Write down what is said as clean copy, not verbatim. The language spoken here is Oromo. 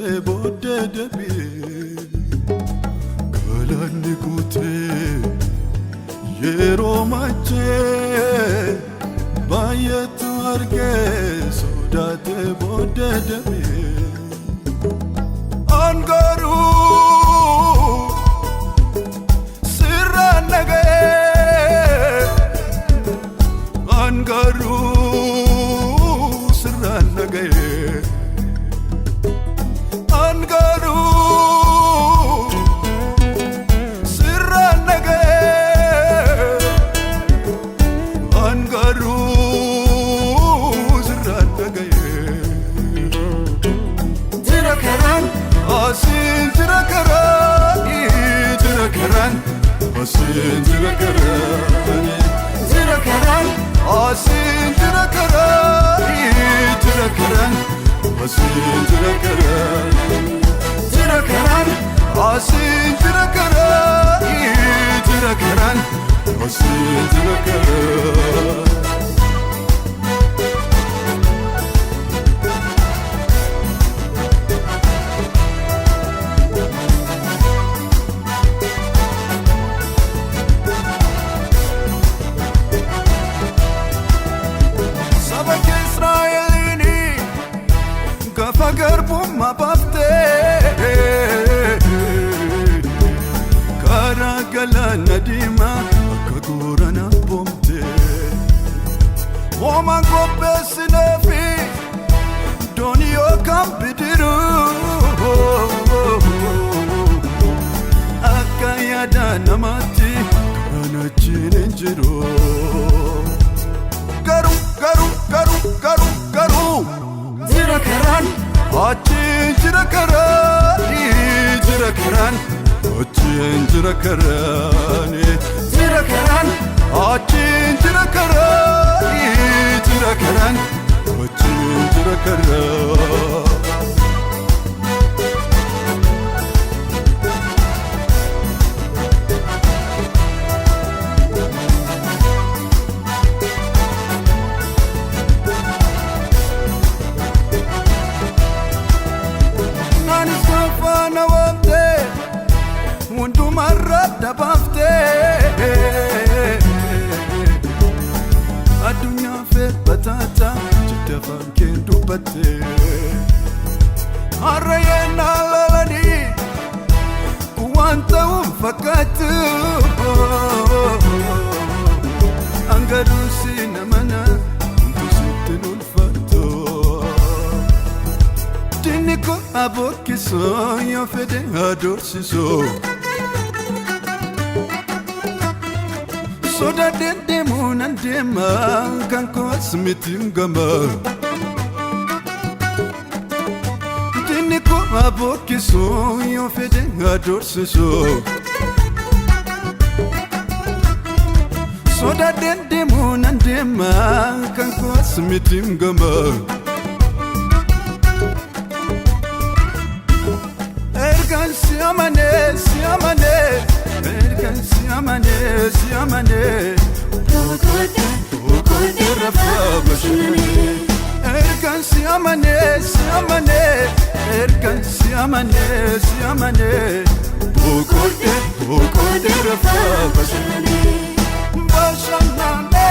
bode debi kalani kute yero mache bayatu arge sodate bode debi angaru sirranage angaru sirranage angaru sirranage angaru sirranage dirakaran asin dirakaran dirakaran asin dirakaran dirakaran asin dirakaran dirakaran asin dirakaran dirakaran asin dirakaran dirakaran asin dirakaran Garbumma bafte karagala nadima akagurana bomte woman gopesnefi doniyo kambidiru akayada namati karanachinenjiro garu garu garu garu garu dirakaran achin dirakaran dirakaran achin dirakaran dirakaran achin dirakaran dirakaran achin dirakaran marada bafte adunya fe batata chitafan kendu batte arayena lalani kuwanta fakatu angaru sinamana kusitinul fato tiniko abokiso yo fede adorsiso soda dende munandema kanko smitim gama diniko aboki so yo fede adorse so soda dende munandema kanko smitim gama ergan siamane siamane ergan siamane siamane Bukote rafa bashani ergan siamane siamane ergan siamane siamane Bukote rafa bashani bashanane